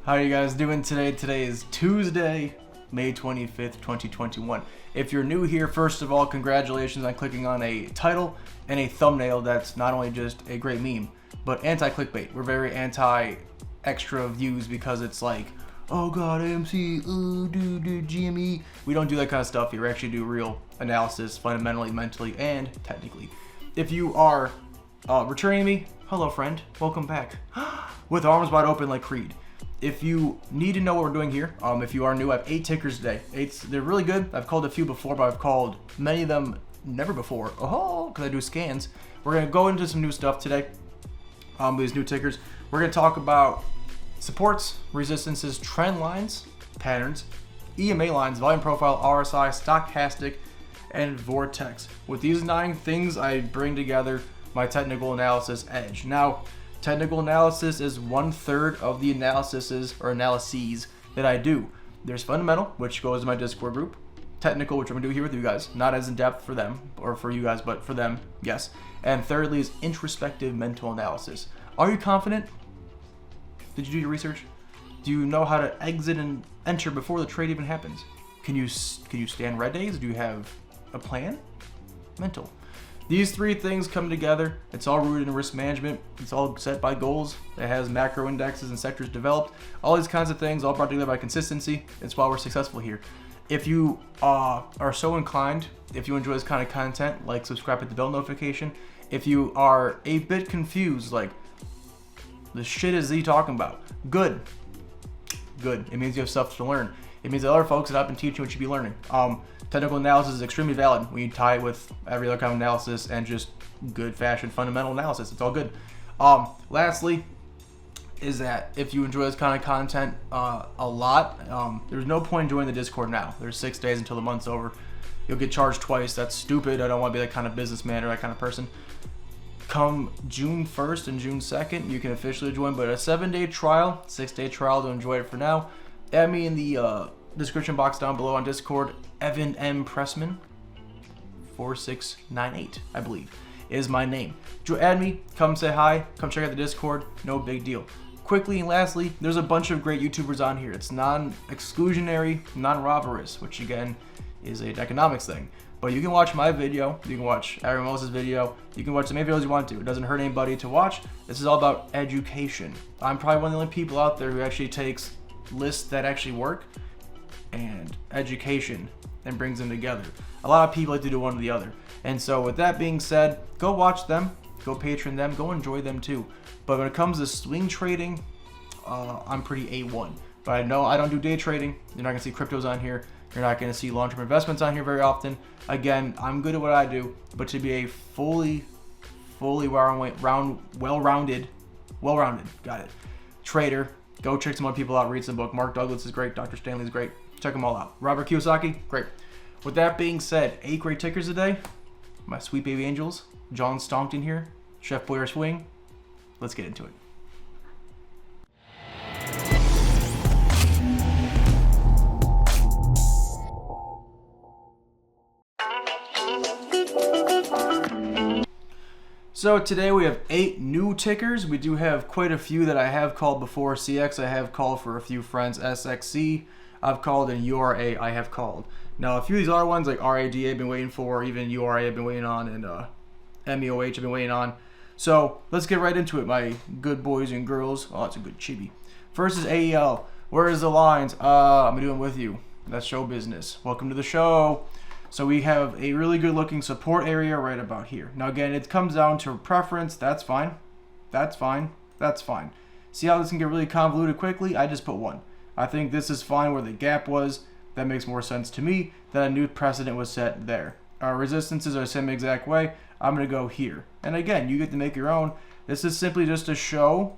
How are you guys doing today? Today is Tuesday, May 25th, 2021. If you're new here, first of all, congratulations on clicking on a title and a thumbnail that's not only just a great meme, but anti-clickbait. We're very anti-extra views because it's like, oh god, AMC, GME. We don't do that kind of stuff here. We actually do real analysis, fundamentally, mentally, and technically. If you are returning me, hello friend, welcome back. With arms wide open like Creed. If you need to know what we're doing here, if you are new, I have 8 tickers today. They're really good. I've called a few before, but I've called many of them never before. Because I do scans. We're going to go into some new stuff today. These new tickers. We're going to talk about supports, resistances, trend lines, patterns, EMA lines, volume profile, RSI, stochastic, and vortex. With these 9 things, I bring together my technical analysis edge. Now, technical analysis is 1/3 of the analyses that I do. There's fundamental, which goes to my Discord group. Technical, which I'm gonna do here with you guys, not as in depth for them or for you guys, but for them, yes. And thirdly is introspective mental analysis. Are you confident? Did you do your research? Do you know how to exit and enter before the trade even happens? Can you stand red days? Do you have a plan? Mental. These 3 things come together. It's all rooted in risk management. It's all set by goals. It has macro indexes and sectors developed. All these kinds of things, all brought together by consistency. It's why we're successful here. If you are so inclined, if you enjoy this kind of content, like, subscribe, hit the bell notification. If you are a bit confused, like, the shit is he talking about? Good. It means you have stuff to learn. It means that other folks that I've been teaching what you be learning. Technical analysis is extremely valid when you tie it with every other kind of analysis and just good fashion fundamental analysis. It's all good. Lastly, is that if you enjoy this kind of content a lot, there's no point in joining the Discord now. There's 6 days until the month's over. You'll get charged twice. That's stupid. I don't want to be that kind of businessman or that kind of person. Come June 1st and June 2nd, you can officially join, but a 7-day trial, 6-day trial to enjoy it for now. Add me in the description box down below on Discord. EvanMPressman 4698, I believe, is my name. Add me, come say hi, come check out the Discord, no big deal. Quickly and lastly, there's a bunch of great YouTubers on here. It's non-exclusionary, non-rivalrous, which again is an economics thing. But you can watch my video, you can watch Aaron Moses' video, you can watch as many videos you want to. It doesn't hurt anybody to watch. This is all about education. I'm probably one of the only people out there who actually takes lists that actually work and education and brings them together. A lot of people like to do one or the other. And so with that being said, go watch them, go patron them, go enjoy them too. But when it comes to swing trading, I'm pretty A1. But I know I don't do day trading. You're not gonna see cryptos on here. You're not gonna see long-term investments on here very often. Again, I'm good at what I do, but to be a fully well-rounded, got it, trader, go check some other people out, read some book. Mark Douglas is great, Dr. Stanley is great. Check them all out. Robert Kiyosaki, great. With that being said, 8 great tickers today. My sweet baby angels, John Stonkton here, Chef Boyer Swing. Let's get into it. So today we have 8 new tickers. We do have quite a few that I have called before. CX I have called for a few friends. SXC I've called, and URA I have called. Now a few of these other ones like RADA I've been waiting for, even URA I've been waiting on, and MEOH I've been waiting on. So let's get right into it, my good boys and girls. Oh, it's a good chibi. First is AEL. Where is the lines? I'm doing with you. That's show business. Welcome to the show. So we have a really good looking support area right about here. Now again, it comes down to preference. That's fine. That's fine. That's fine. See how this can get really convoluted quickly? I just put 1. I think this is fine where the gap was. That makes more sense to me. That a new precedent was set there. Our resistances are the same exact way. I'm going to go here. And again, you get to make your own. This is simply just a show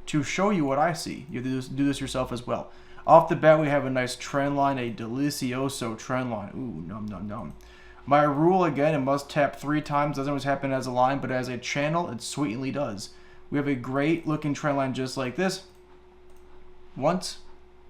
to show you what I see. You have to do this yourself as well. Off the bat, we have a nice trend line, a delicioso trend line. Ooh, num, num, num. My rule, again, it must tap 3 times. Doesn't always happen as a line, but as a channel, it sweetly does. We have a great looking trend line just like this. Once,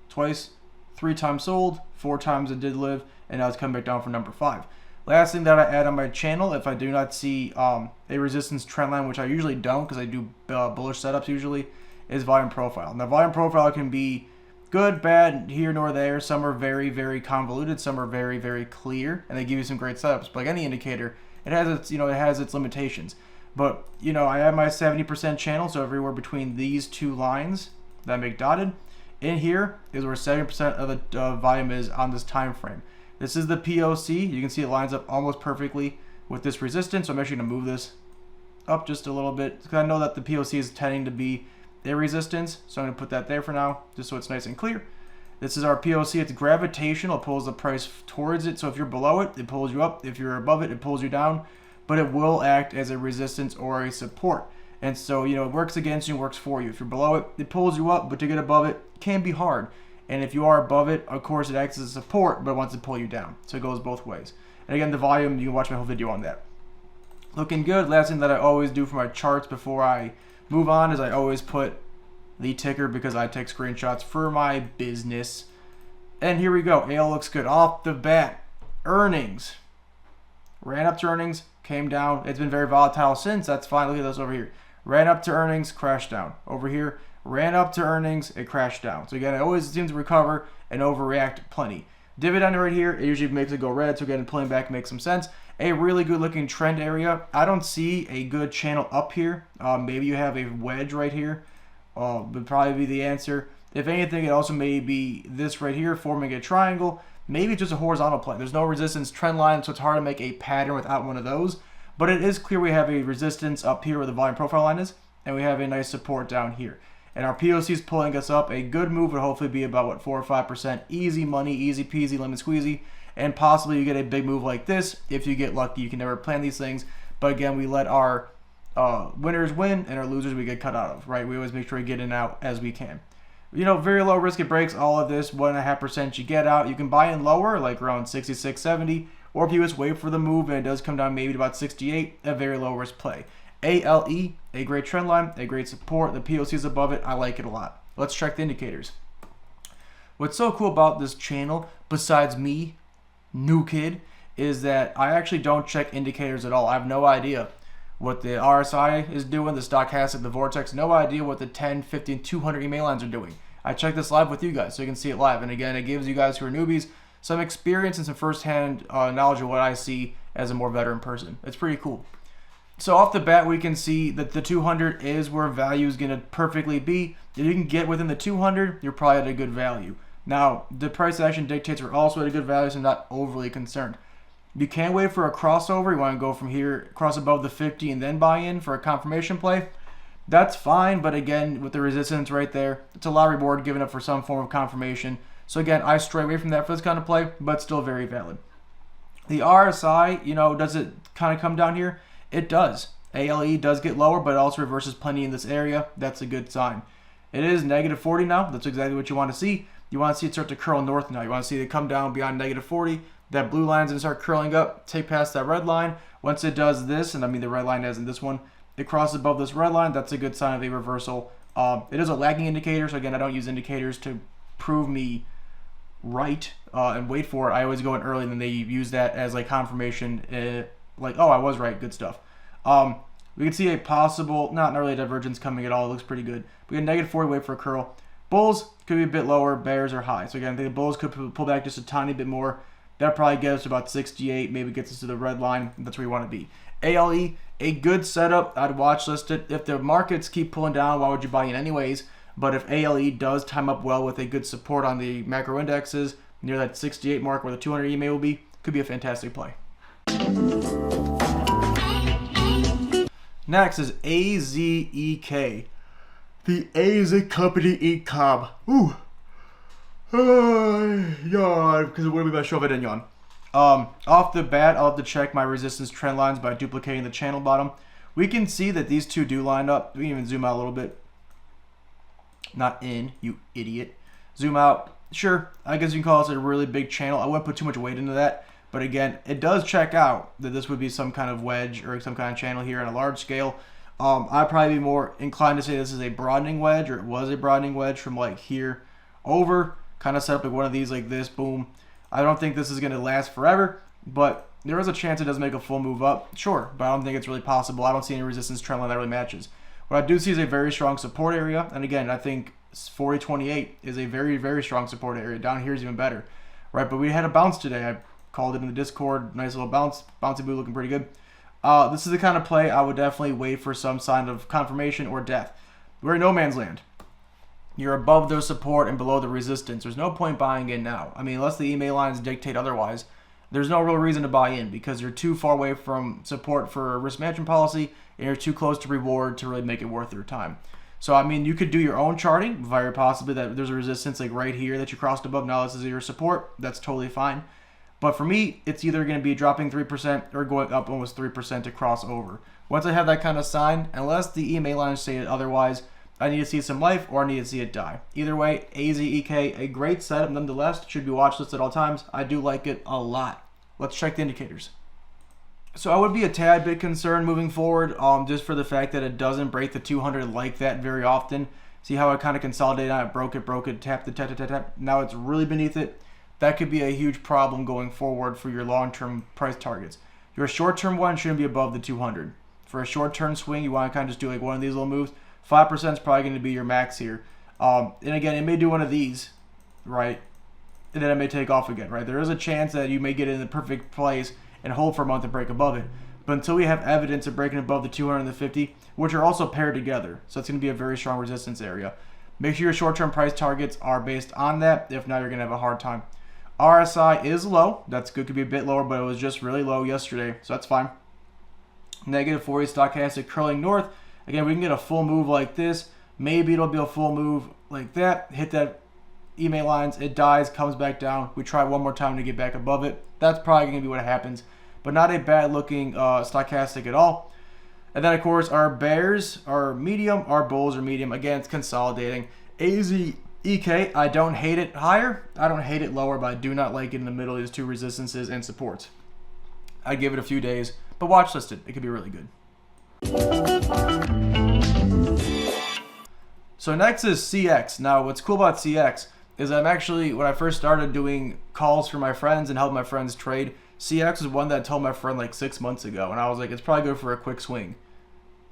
twice, 3 times sold, 4 times it did live, and now it's coming back down for number 5. Last thing that I add on my channel, if I do not see a resistance trend line, which I usually don't because I do bullish setups usually, is volume profile. Now, volume profile can be good, bad, here nor there. Some are very, very convoluted. Some are very, very clear, and they give you some great setups. But like any indicator, it has its, it has its limitations. But, I have my 70% channel, so everywhere between these two lines that I make dotted, in here is where 70% of the volume is on this time frame. This is the POC. You can see it lines up almost perfectly with this resistance. So I'm actually going to move this up just a little bit, because I know that the POC is tending to be a resistance. So I'm going to put that there for now, just so it's nice and clear. This is our POC. It's gravitational. It pulls the price towards it. So if you're below it, it pulls you up. If you're above it, it pulls you down. But it will act as a resistance or a support. And so, it works against you and works for you. If you're below it, it pulls you up, but to get above it can be hard. And if you are above it, of course, it acts as a support, but it wants to pull you down. So it goes both ways. And again, the volume, you can watch my whole video on that. Looking good. Last thing that I always do for my charts before I move on is I always put the ticker, because I take screenshots for my business. And here we go. AL looks good. Off the bat, earnings. Ran up to earnings, came down. It's been very volatile since. That's fine. Look at this over here. Ran up to earnings, crashed down. Over here, ran up to earnings, it crashed down. So again, it always seems to recover and overreact plenty. Dividend right here, it usually makes it go red. So again, pulling back makes some sense. A really good looking trend area. I don't see a good channel up here. Maybe you have a wedge right here. Would probably be the answer. If anything, it also may be this right here forming a triangle. Maybe it's just a horizontal play. There's no resistance trend line, so it's hard to make a pattern without one of those. But it is clear we have a resistance up here where the volume profile line is, and we have a nice support down here. And our POC is pulling us up. A good move would hopefully be about, 4 or 5%. Easy money, easy peasy, lemon squeezy. And possibly you get a big move like this. If you get lucky, you can never plan these things. But again, we let our winners win, and our losers we get cut out of, right? We always make sure we get in and out as we can. Very low risk it breaks. All of this 1.5% you get out. You can buy in lower, like around 66, 70, or if you just wait for the move and it does come down maybe to about 68, a very low risk play. ALE, a great trend line, a great support. The POC is above it. I like it a lot. Let's check the indicators. What's so cool about this channel, besides me, new kid, is that I actually don't check indicators at all. I have no idea what the RSI is doing, the stochastic, the vortex, no idea what the 10, 15, 200 email lines are doing. I check this live with you guys so you can see it live. And again, it gives you guys who are newbies some experience and some firsthand knowledge of what I see as a more veteran person. It's pretty cool. So off the bat, we can see that the 200 is where value is going to perfectly be. If you can get within the 200, you're probably at a good value. Now, the price action dictates are also at a good value, so I'm not overly concerned. You can wait for a crossover. You want to go from here, cross above the 50, and then buy in for a confirmation play. That's fine, but again, with the resistance right there, it's a lot of reward given up for some form of confirmation. So again, I stray away from that for this kind of play, but still very valid. The RSI, does it kind of come down here? It does. ALE does get lower, but it also reverses plenty in this area. That's a good sign. It is negative 40 now. That's exactly what you want to see. You want to see it start to curl north now. You want to see it come down beyond negative 40. That blue line's going to start curling up, take past that red line. Once it does this, and I mean the red line as in this one, it crosses above this red line. That's a good sign of a reversal. It is a lagging indicator, so again, I don't use indicators to prove me right and wait for it. I always go in early, and then they use that as like confirmation, like, oh, I was right, good stuff. We can see a possible, not an early divergence coming at all. It looks pretty good. We get negative 40, wait for a curl. Bulls could be a bit lower, bears are high. So again, I think the bulls could pull back just a tiny bit more. That probably gets us to about 68, maybe gets us to the red line. That's where you want to be. ALE, a good setup. I'd watch list it. If the markets keep pulling down, why would you buy in anyways? But if ALE does time up well with a good support on the macro indexes, near that 68 mark where the 200 EMA will be, could be a fantastic play. Next is AZEK. The AZEK company ecom. Ooh. Yawn, because it wouldn't be my show if I didn't yawn. Off the bat, I'll have to check my resistance trend lines by duplicating the channel bottom. We can see that these two do line up. We can even zoom out a little bit. Not in, you idiot. Zoom out. Sure, I guess you can call this a really big channel. I wouldn't put too much weight into that. But again, it does check out that this would be some kind of wedge or some kind of channel here on a large scale. I'd probably be more inclined to say this is a broadening wedge, or it was a broadening wedge from like here over. Kind of set up like one of these like this, boom. I don't think this is going to last forever, but there is a chance it does make a full move up. Sure, but I don't think it's really possible. I don't see any resistance trend line that really matches. What I do see is a very strong support area. And again, I think 40.28 is a very, very strong support area. Down here is even better, right? But we had a bounce today. I called it in the Discord. Nice little bounce. Bouncy blue looking pretty good. This is the kind of play I would definitely wait for some sign of confirmation or death. We're in no man's land. You're above the support and below the resistance. There's no point buying in now. I mean, unless the EMA lines dictate otherwise, there's no real reason to buy in because you're too far away from support for a risk management policy and you're too close to reward to really make it worth your time. So, I mean, you could do your own charting, very possibly that there's a resistance like right here that you crossed above. Now this is your support. That's totally fine. But for me, it's either going to be dropping 3% or going up almost 3% to cross over. Once I have that kind of sign, unless the EMA lines say it otherwise, I need to see some life or I need to see it die. Either way, AZEK, a great setup nonetheless. Should be watch list at all times. I do like it a lot. Let's check the indicators. So I would be a tad bit concerned moving forward, just for the fact that it doesn't break the 200 like that very often. See how I kind of consolidated on it, broke it, tapped it, tap. Now it's really beneath it. That could be a huge problem going forward for your long-term price targets. Your short-term one shouldn't be above the 200. For a short-term swing, you want to kind of just do like one of these little moves. 5% is probably going to be your max here. And again, it may do one of these, right? And then it may take off again, right? There is a chance that you may get in the perfect place and hold for a month and break above it. But until we have evidence of breaking above the 200 and the 50, which are also paired together, so it's going to be a very strong resistance area. Make sure your short-term price targets are based on that. If not, you're going to have a hard time. RSI is low. That's good. Could be a bit lower, but it was just really low yesterday, so that's fine. Negative 40 stochastic curling north. Again, we can get a full move like this. Maybe it'll be a full move like that. Hit that EMA lines. It dies, comes back down. We try one more time to get back above it. That's probably going to be what happens. But not a bad looking stochastic at all. And then, of course, our bears are medium. Our bulls are medium. Again, it's consolidating. AZEK, I don't hate it higher. I don't hate it lower, but I do not like it in the middle of these two resistances and supports. I'd give it a few days, but watch listed. It could be really good. So next is CX. Now, what's cool about CX is I'm actually, when I first started doing calls for my friends and helping my friends trade, CX is one that I told my friend like 6 months ago, and I was like, it's probably good for a quick swing.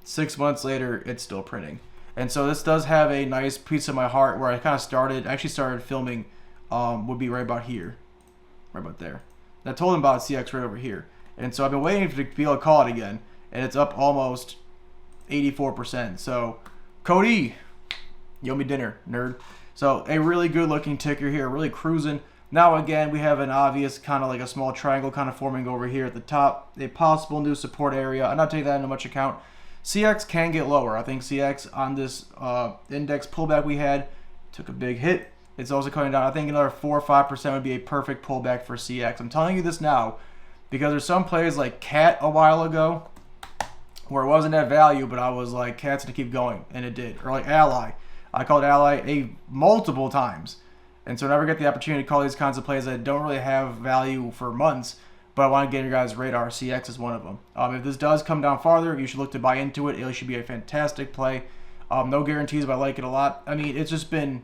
6 months later, it's still printing. And so this does have a nice piece of my heart where I kind of started filming, would be right about here, right about there. And I told him about CX right over here. And so I've been waiting to be able to call it again, and it's up almost 84%. So, Cody, you owe me dinner, nerd. So a really good looking ticker here, really cruising. Now again, we have an obvious kind of like a small triangle kind of forming over here at the top. A possible new support area. I'm not taking that into much account. CX can get lower. I think CX on this index pullback we had took a big hit. It's also coming down. I think another 4 or 5% would be a perfect pullback for CX. I'm telling you this now because there's some plays like CAT a while ago where it wasn't at value, but I was like, CAT's to keep going, and it did. Or like Ally. I called Ally multiple times. And so I never get the opportunity to call these kinds of plays that don't really have value for months, but I want to get your guys' radar. CX is one of them. If this does come down farther, you should look to buy into it. It should be a fantastic play. No guarantees, but I like it a lot. I mean, it's just been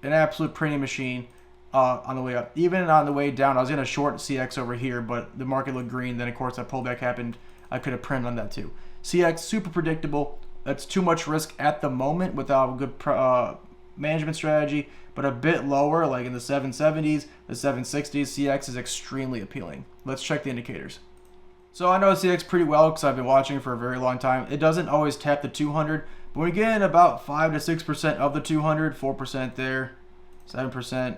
an absolute printing machine on the way up. Even on the way down, I was in a short CX over here, but the market looked green. Then, of course, that pullback happened. I could have printed on that too. CX, super predictable. That's too much risk at the moment without a good management strategy, but a bit lower, like in the 770s, the 760s, CX is extremely appealing. Let's check the indicators. So I know CX pretty well because I've been watching it for a very long time. It doesn't always tap the 200, but we get about 5 to 6% of the 200, 4% there, 7%,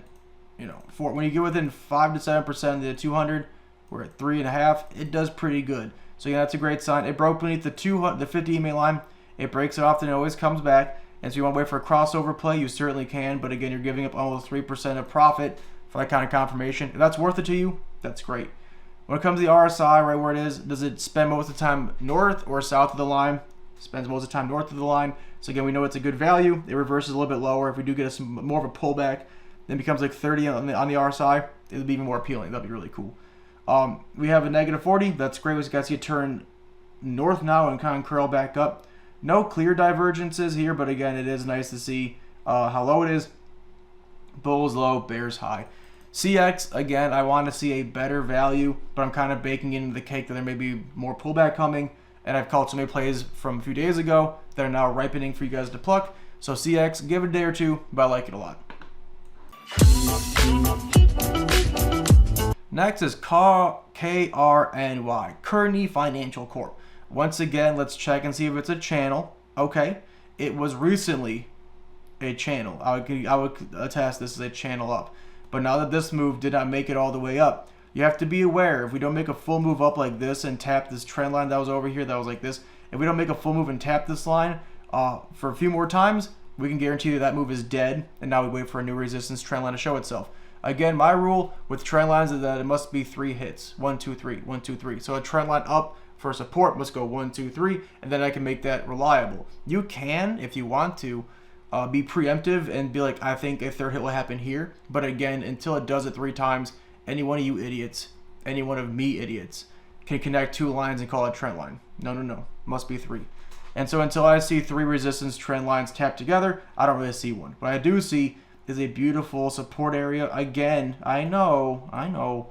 when you get within 5 to 7% of the 200, we're at 3.5. It does pretty good. So yeah, that's a great sign. It broke beneath the 50 EMA line. It breaks it off, then it always comes back. And so you want to wait for a crossover play, you certainly can. But again, you're giving up almost 3% of profit for that kind of confirmation. If that's worth it to you, that's great. When it comes to the RSI, right where it is, does it spend most of the time north or south of the line? Spends most of the time north of the line. So again, we know it's a good value. It reverses a little bit lower. If we do get more of a pullback, then it becomes like 30 on the RSI. It'll be even more appealing. That'd be really cool. We have a negative 40. That's great. We got to see it turn north now and kind of curl back up. No clear divergences here, but again, it is nice to see how low it is. Bulls low, bears high. CX, again, I want to see a better value, but I'm kind of baking into the cake that there may be more pullback coming. and I've called so many plays from a few days ago that are now ripening for you guys to pluck. So CX, give it a day or two, but I like it a lot. Next is KRNY, KRNY Financial Corp. Once again, let's check and see if it's a channel. Okay, it was recently a channel. I would attest this is a channel up. But now that this move did not make it all the way up, you have to be aware, if we don't make a full move up like this and tap this trend line that was over here, that was like this, if we don't make a full move and tap this line for a few more times, we can guarantee that that move is dead, and now we wait for a new resistance trend line to show itself. Again, my rule with trend lines is that it must be 3 hits. 1, 2, 3, 1, 2, 3. So a trend line up for support must go 1, 2, 3, and then I can make that reliable. You can, if you want to, be preemptive and be like, I think a third hit will happen here. But again, until it does it 3 times, any one of you idiots, any one of me idiots, can connect 2 lines and call it a trend line. No. Must be 3. And so until I see 3 resistance trend lines tapped together, I don't really see one. What I do see is a beautiful support area. Again, I know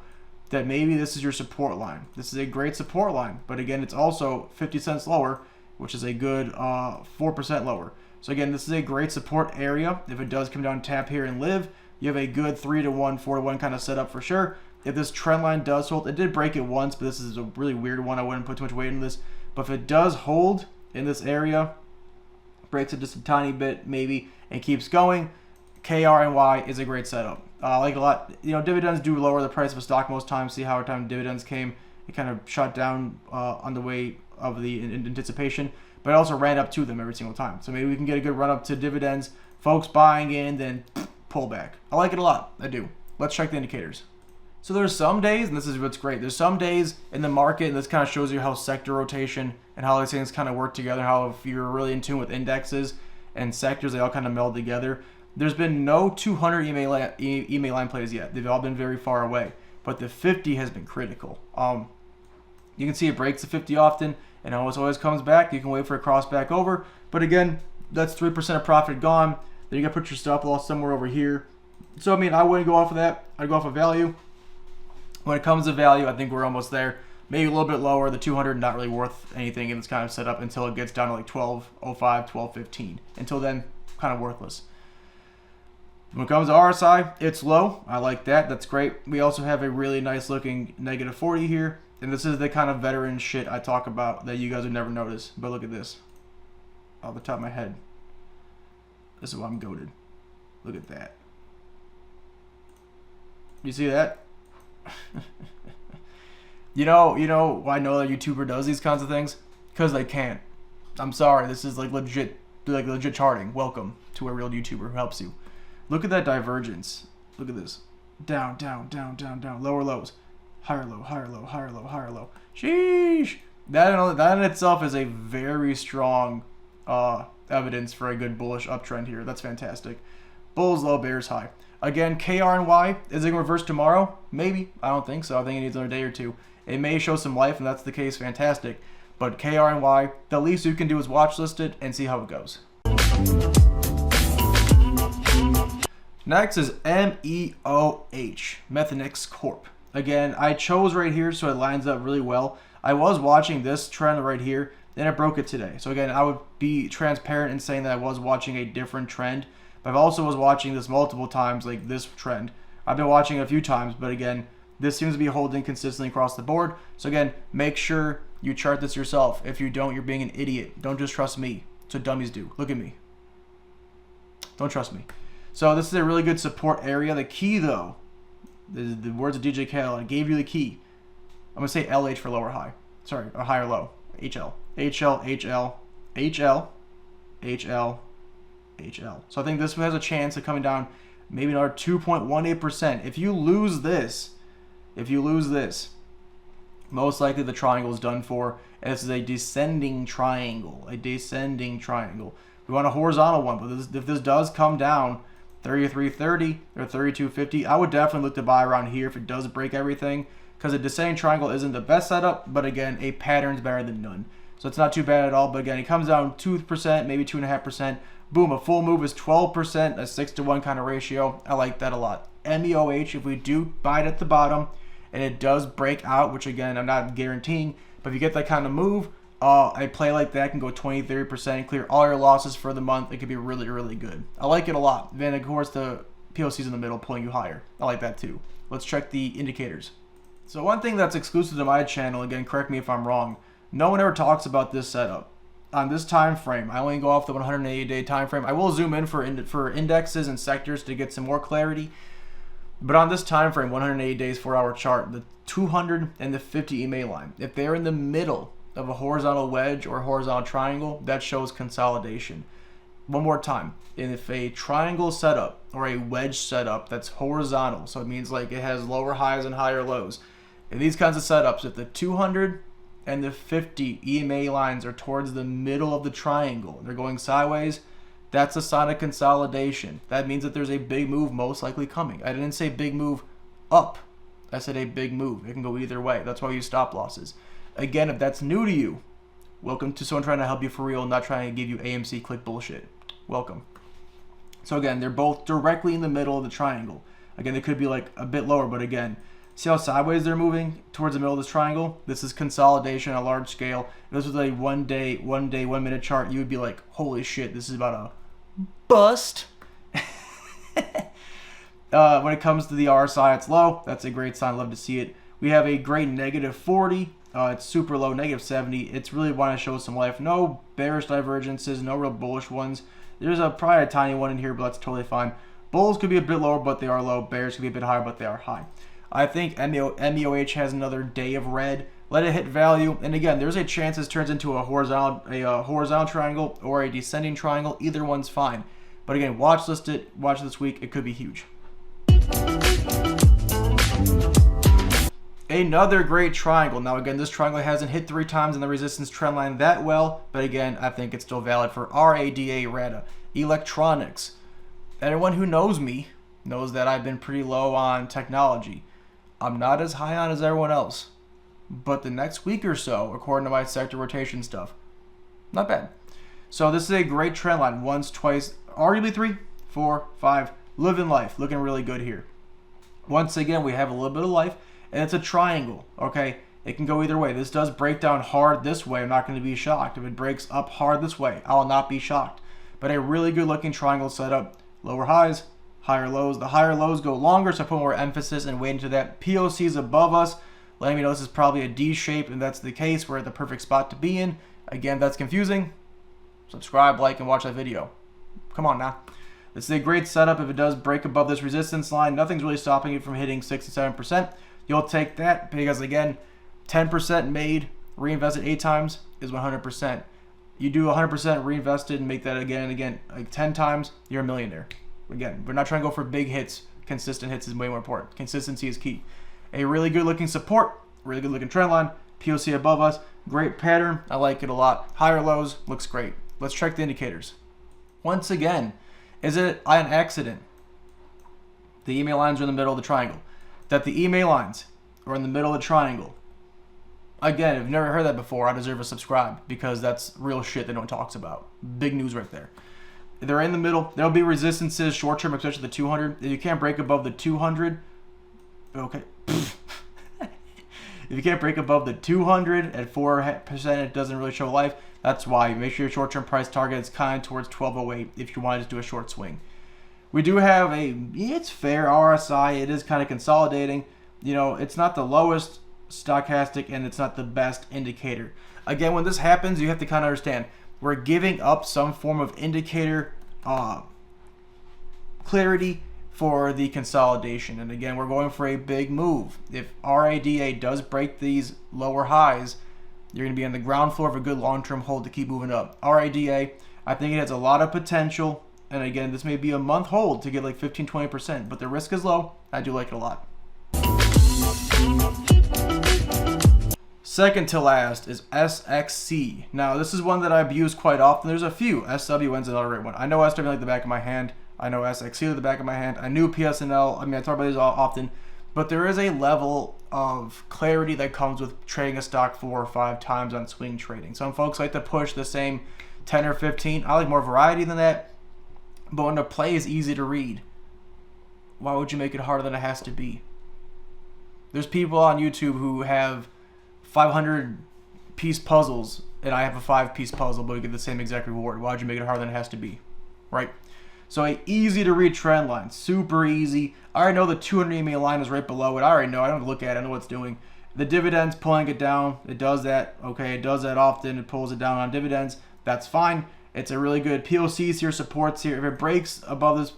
that maybe this is your support line. This is a great support line. But again, it's also 50 cents lower, which is a good 4% lower. So again, this is a great support area. If it does come down, tap here and live, you have a good 3-to-1, 4-to-1 kind of setup for sure. If this trend line does hold, it did break it once, but this is a really weird one. I wouldn't put too much weight in this. But if it does hold in this area, breaks it just a tiny bit maybe, and keeps going, KRNY is a great setup. I like it a lot. You know, dividends do lower the price of a stock most times. See how every time dividends came, it kind of shut down on the way of the anticipation, but it also ran up to them every single time. So maybe we can get a good run up to dividends, folks buying in, then pull back. I like it a lot. I do. Let's check the indicators. So there's some days, and this is what's great, there's some days in the market, and this kind of shows you how sector rotation and how these things kind of work together, how if you're really in tune with indexes and sectors, they all kind of meld together. There's been no 200 EMA line plays yet. They've all been very far away, but the 50 has been critical. You can see it breaks the 50 often, and always comes back. You can wait for a cross back over, but again, that's 3% of profit gone. Then you got to put your stop loss somewhere over here. So I mean, I wouldn't go off of that. I'd go off of value. When it comes to value, I think we're almost there. Maybe a little bit lower. The 200 not really worth anything in this kind of setup until it gets down to like 12.05, 12.15. Until then, kind of worthless. When it comes to RSI, it's low. I like that. That's great. We also have a really nice looking negative 40 here. And this is the kind of veteran shit I talk about that you guys would never notice. But look at this. Off the top of my head. This is why I'm goated. Look at that. You see that? you know why I know that YouTuber does these kinds of things? Because they can't. I'm sorry, this is like legit charting. Welcome to a real YouTuber who helps you. Look at that divergence. Look at this. Down, down, down, down, down. Lower lows. Higher low, higher low, higher low, higher low. Sheesh. That in itself is a very strong evidence for a good bullish uptrend here. That's fantastic. Bulls low, bears high. Again, KRNY, is it going to reverse tomorrow? Maybe. I don't think so. I think it needs another day or two. It may show some life, and that's the case, fantastic. But KRNY, the least you can do is watch list it and see how it goes. Next is MEOH, Methanex Corp. Again, I chose right here, so it lines up really well. I was watching this trend right here, then it broke it today. So again, I would be transparent in saying that I was watching a different trend. But I also was watching this multiple times, like this trend. I've been watching it a few times, but again, this seems to be holding consistently across the board. So again, make sure you chart this yourself. If you don't, you're being an idiot. Don't just trust me. That's what dummies do. Look at me. Don't trust me. So this is a really good support area. The key, though, the words of DJ Khaled, I gave you the key. I'm going to say LH for lower high. Sorry, or higher low. HL. HL, HL, HL, HL, HL. So I think this one has a chance of coming down maybe another 2.18%. If you lose this, most likely the triangle is done for, and this is a descending triangle. We want a horizontal one, but if this does come down 33.30 or 32.50, I would definitely look to buy around here if it does break everything, because a descending triangle isn't the best setup, but again, a pattern's better than none. So it's not too bad at all, but again, it comes down 2%, maybe 2.5%. Boom, a full move is 12%, a 6-to-1 kind of ratio. I like that a lot. MEOH, if we do buy it at the bottom and it does break out, which again, I'm not guaranteeing, but if you get that kind of move, A play like that can go 20-30%, clear all your losses for the month. It could be really, really good. I like it a lot. Then, of course, the POC's in the middle, pulling you higher. I like that too. Let's check the indicators. So one thing that's exclusive to my channel, again, correct me if I'm wrong, no one ever talks about this setup. On this time frame, I only go off the 180-day time frame. I will zoom in for indexes and sectors to get some more clarity. But on this time frame, 180 days, 4-hour chart, the 200 and the 50 EMA line, if they're in the middle of a horizontal wedge or horizontal triangle, that shows consolidation. One more time, and if a triangle setup or a wedge setup that's horizontal, so it means like it has lower highs and higher lows, in these kinds of setups, if the 200 and the 50 EMA lines are towards the middle of the triangle, they're going sideways, that's a sign of consolidation. That means that there's a big move most likely coming. I didn't say big move up. I said a big move. It can go either way. That's why we use stop losses. Again, if that's new to you, welcome to someone trying to help you for real, not trying to give you AMC click bullshit. Welcome. So again, they're both directly in the middle of the triangle. Again, they could be like a bit lower, but again, see how sideways they're moving towards the middle of this triangle? This is consolidation on a large scale. If this was a 1 minute chart, you would be like, holy shit, this is about a bust. When it comes to the RSI, it's low. That's a great sign. Love to see it. We have a great -40. It's super low, -70. It's really want to show some life. No bearish divergences, no real bullish ones. There's probably a tiny one in here, but that's totally fine. Bulls could be a bit lower, but they are low. Bears could be a bit higher, but they are high. I think MEOH has another day of red. Let it hit value, and again, there's a chance this turns into a horizontal triangle or a descending triangle. Either one's fine. But again, watch this week. It could be huge. Another great triangle. Now again, this triangle hasn't hit 3 times in the resistance trend line that well, but again, I think it's still valid for RADA, electronics. Anyone who knows me knows that I've been pretty low on technology. I'm not as high on as everyone else. But the next week or so, according to my sector rotation stuff, not bad. So this is a great trend line. Once, twice, arguably 3, 4, 5. Living life. Looking really good here. Once again, we have a little bit of life. And it's a triangle, okay? It can go either way. This does break down hard this way. I'm not going to be shocked. If it breaks up hard this way, I will not be shocked. But a really good looking triangle setup. Lower highs, higher lows. The higher lows go longer, so I put more emphasis and weight into that. POCs above us, letting me know this is probably a D shape, and that's the case. We're at the perfect spot to be in. Again, if that's confusing, subscribe, like, and watch that video. Come on now. This is a great setup. If it does break above this resistance line, nothing's really stopping it from hitting 6 to 7%. You'll take that because, again, 10% made, reinvested 8 times is 100%. You do 100% reinvested and make that again and again, like 10 times, you're a millionaire. Again, we're not trying to go for big hits. Consistent hits is way more important. Consistency is key. A really good looking support, really good looking trend line, POC above us, great pattern. I like it a lot. Higher lows, looks great. Let's check the indicators. Once again, is it an accident? The EMA lines are in the middle of the triangle. That the EMA lines are in the middle of the triangle. Again, if you've never heard that before, I deserve a subscribe because that's real shit that no one talks about. Big news right there. They're in the middle. There'll be resistances short term, especially the 200. If you can't break above the 200, okay. If you can't break above the 200 at 4%, it doesn't really show life. That's why you make sure your short term price target is kind of towards 1208 if you want to just do a short swing. We do have it's fair RSI. It is kind of consolidating. You know, it's not the lowest stochastic and it's not the best indicator. Again, when this happens, you have to kind of understand we're giving up some form of indicator clarity for the consolidation. And again, we're going for a big move. If RADA does break these lower highs, you're going to be on the ground floor of a good long-term hold to keep moving up. RADA, I think it has a lot of potential. And again, this may be a month hold to get like 15-20%, but the risk is low. I do like it a lot. Second to last is SXC. Now, this is one that I've used quite often. There's a few. SWN's another great one. I know SW like the back of my hand. I know SXC like the back of my hand. I knew PSNL. I mean, I talk about these often. But there is a level of clarity that comes with trading a stock 4 or 5 times on swing trading. Some folks like to push the same 10 or 15. I like more variety than that. But when the play is easy to read, why would you make it harder than it has to be? There's people on YouTube who have 500 piece puzzles, and I have a 5-piece puzzle, but we get the same exact reward. Why'd you make it harder than it has to be, right? So a easy to read trend line, super easy. I already know the 200 EMA line is right below it. I already know. I don't have to look at it. I know what it's doing. The dividends pulling it down. It does that. Okay, it does that often. It pulls it down on dividends. That's fine. It's a really good POCs here, supports here. If it breaks above this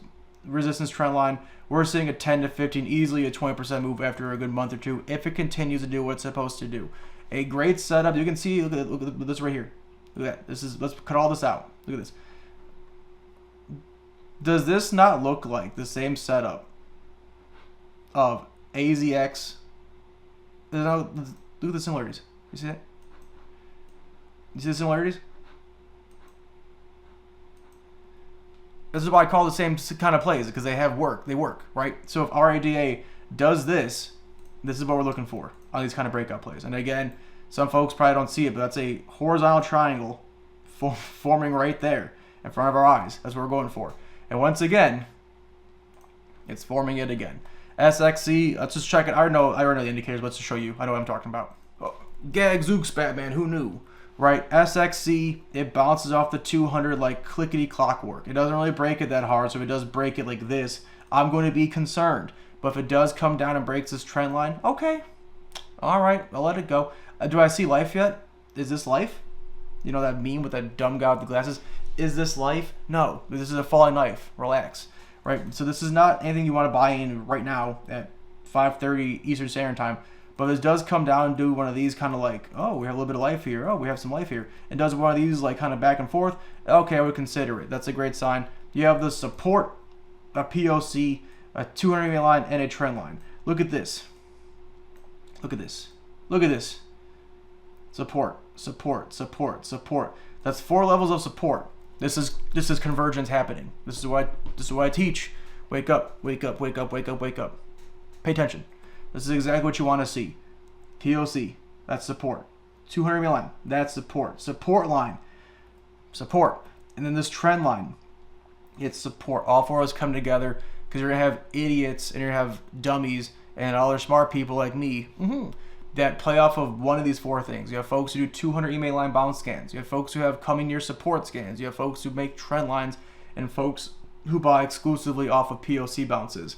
resistance trend line, we're seeing a 10 to 15, easily a 20% move after a good month or two if it continues to do what it's supposed to do. A great setup. You can see, look at this right here. Look at that. This is, let's cut all this out. Look at this. Does this not look like the same setup of AZEK? Look at the similarities. You see that? You see the similarities? This is why I call the same kind of plays, because they have work. They work, right? So if RADA does this, this is what we're looking for on these kind of breakout plays. And again, some folks probably don't see it, but that's a horizontal triangle forming right there in front of our eyes. That's what we're going for. And once again, it's forming it again. SXC, let's just check it. I already know the indicators, but let's just show you. I know what I'm talking about. Oh, Gagzooks, Batman, who knew? Right, SXC, it bounces off the 200 like clickety clockwork. It doesn't really break it that hard, so if it does break it like this, I'm going to be concerned. But if it does come down and breaks this trend line, okay. All right, I'll let it go. Do I see life yet? Is this life? You know that meme with that dumb guy with the glasses? Is this life? No, this is a falling knife. Relax. Right, so this is not anything you want to buy in right now at 5:30 Eastern Standard Time. But this does come down and do one of these kind of like, oh, we have a little bit of life here. Oh, we have some life here. And does one of these like kind of back and forth. Okay, I would consider it. That's a great sign. You have the support, a POC, a 200 EMA line, and a trend line. Look at this. Look at this. Look at this. Support, support, support, support. That's 4 levels of support. This is convergence happening. This is what I teach. Wake up, wake up, wake up, wake up, wake up. Pay attention. This is exactly what you want to see. POC, that's support. 200 EMA line, that's support. Support line, support. And then this trend line, it's support. All 4 of us come together because you're going to have idiots and you're going to have dummies and other smart people like me that play off of one of these 4 things. You have folks who do 200 EMA line bounce scans. You have folks who have coming near support scans. You have folks who make trend lines and folks who buy exclusively off of POC bounces.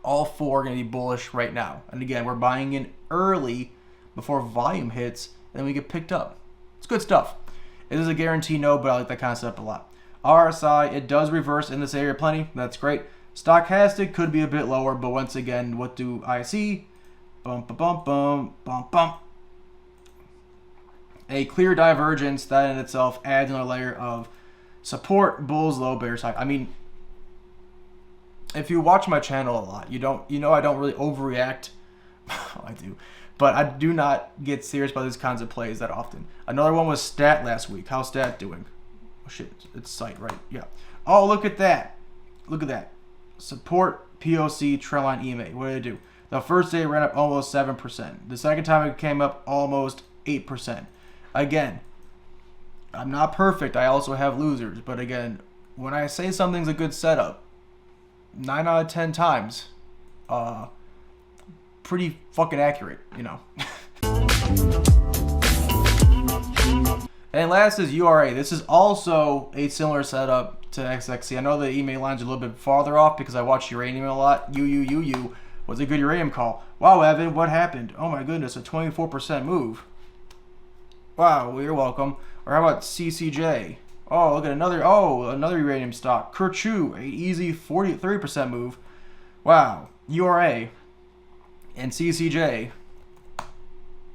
All 4 are going to be bullish right now. And again, we're buying in early before volume hits, and then we get picked up. It's good stuff. It is a guarantee no, but I like that concept a lot. RSI, it does reverse in this area plenty. That's great. Stochastic could be a bit lower, but once again, what do I see? Bump, bump, bump, bump, bump. A clear divergence that in itself adds another layer of support, bulls, low, bears, high. I mean, if you watch my channel a lot, you know I don't really overreact. I do, but I do not get serious about these kinds of plays that often. Another one was Stat last week. How's Stat doing? Oh shit, it's Sight, right? Yeah. Oh, look at that. Look at that. Support, POC, trendline, EMA. What did it do? The first day it ran up almost 7%. The second time it came up almost 8%. Again, I'm not perfect. I also have losers. But again, when I say something's a good setup, 9 out of 10 times, pretty fucking accurate, you know. And last is URA. This is also a similar setup to XXC. I know the EMA lines are a little bit farther off because I watch uranium a lot. UU was a good uranium call. Wow, Evan, what happened? Oh my goodness, a 24% move. Wow, well, you're welcome. Or how about CCJ? Oh, look at another uranium stock. Kerchu, a easy 30% move. Wow. URA and CCJ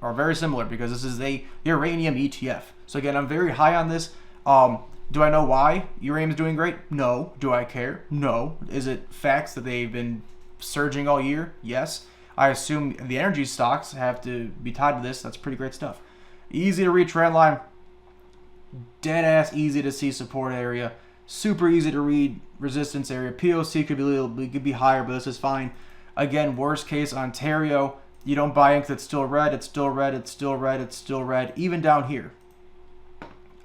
are very similar because this is a uranium ETF. So again, I'm very high on this. Do I know why uranium is doing great? No. Do I care? No. Is it facts that they've been surging all year? Yes. I assume the energy stocks have to be tied to this. That's pretty great stuff. Easy to read trend line. Dead ass easy to see support area. Super easy to read resistance area. POC could be higher, but this is fine. Again, worst case Ontario. You don't buy in because it's still red. It's still red. It's still red. It's still red. Even down here.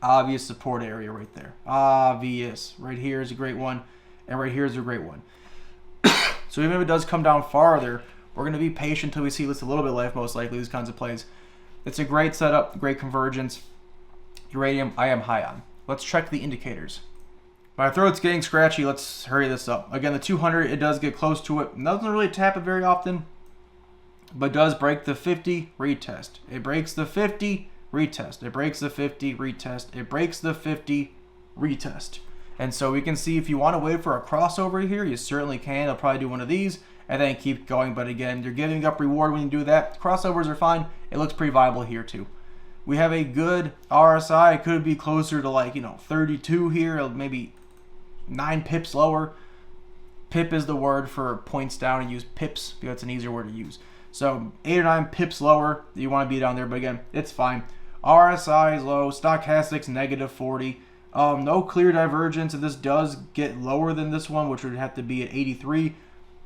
Obvious support area right there. Obvious. Right here is a great one. And right here is a great one. So even if it does come down farther, we're going to be patient until we see at least a little bit of life, most likely, these kinds of plays. It's a great setup, great convergence. Uranium, I am high on. Let's check the indicators. My throat's getting scratchy. Let's hurry this up. Again, the 200, it does get close to it. Doesn't really tap it very often, but does break the 50, retest. It breaks the 50, retest. It breaks the 50, retest. It breaks the 50, retest. And so we can see if you want to wait for a crossover here, you certainly can. I'll probably do one of these and then keep going. But again, you're giving up reward when you do that. Crossovers are fine. It looks pretty viable here too. We have a good RSI. It could be closer to like, 32 here, maybe 9 pips lower. Pip is the word for points down, and use pips because it's an easier word to use. So 8 or 9 pips lower, you want to be down there, but again, it's fine. RSI is low, stochastics negative 40. No clear divergence. If this does get lower than this one, which would have to be at 83,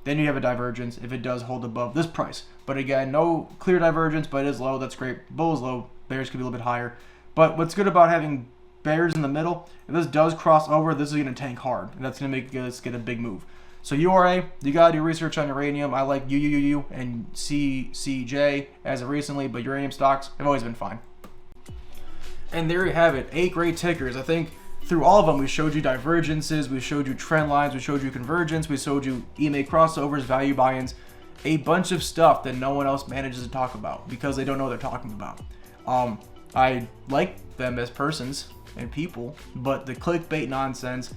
then you have a divergence if it does hold above this price. But again, no clear divergence, but it is low. That's great. Bull is low. Bears could be a little bit higher. But what's good about having bears in the middle, if this does cross over, this is going to tank hard. And that's going to make us get a big move. So URA, you got to do research on uranium. I like UUUU and CCJ as of recently, but uranium stocks have always been fine. And there you have it, 8 great tickers. I think through all of them, we showed you divergences, we showed you trend lines, we showed you convergence, we showed you EMA crossovers, value buy-ins, a bunch of stuff that no one else manages to talk about because they don't know what they're talking about. I like them as persons and people, but the clickbait nonsense,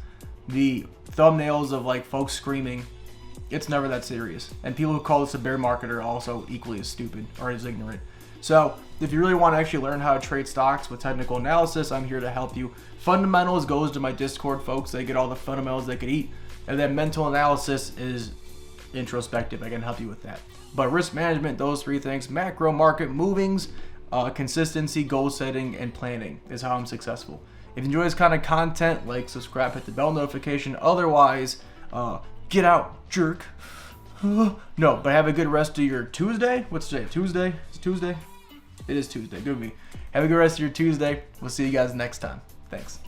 the thumbnails of like folks screaming, it's never that serious. And people who call this a bear market are also equally as stupid or as ignorant. So if you really want to actually learn how to trade stocks with technical analysis, I'm here to help you. Fundamentals goes to my Discord, folks. They get all the fundamentals they could eat. And then mental analysis is introspective. I can help you with that. But risk management, those 3 things, macro market movings, consistency, goal setting, and planning is how I'm successful. If you enjoy this kind of content, like, subscribe, hit the bell notification. Otherwise, get out, jerk. No, but have a good rest of your Tuesday. What's today? Tuesday? It's Tuesday? It is Tuesday. Good with me. Have a good rest of your Tuesday. We'll see you guys next time. Thanks.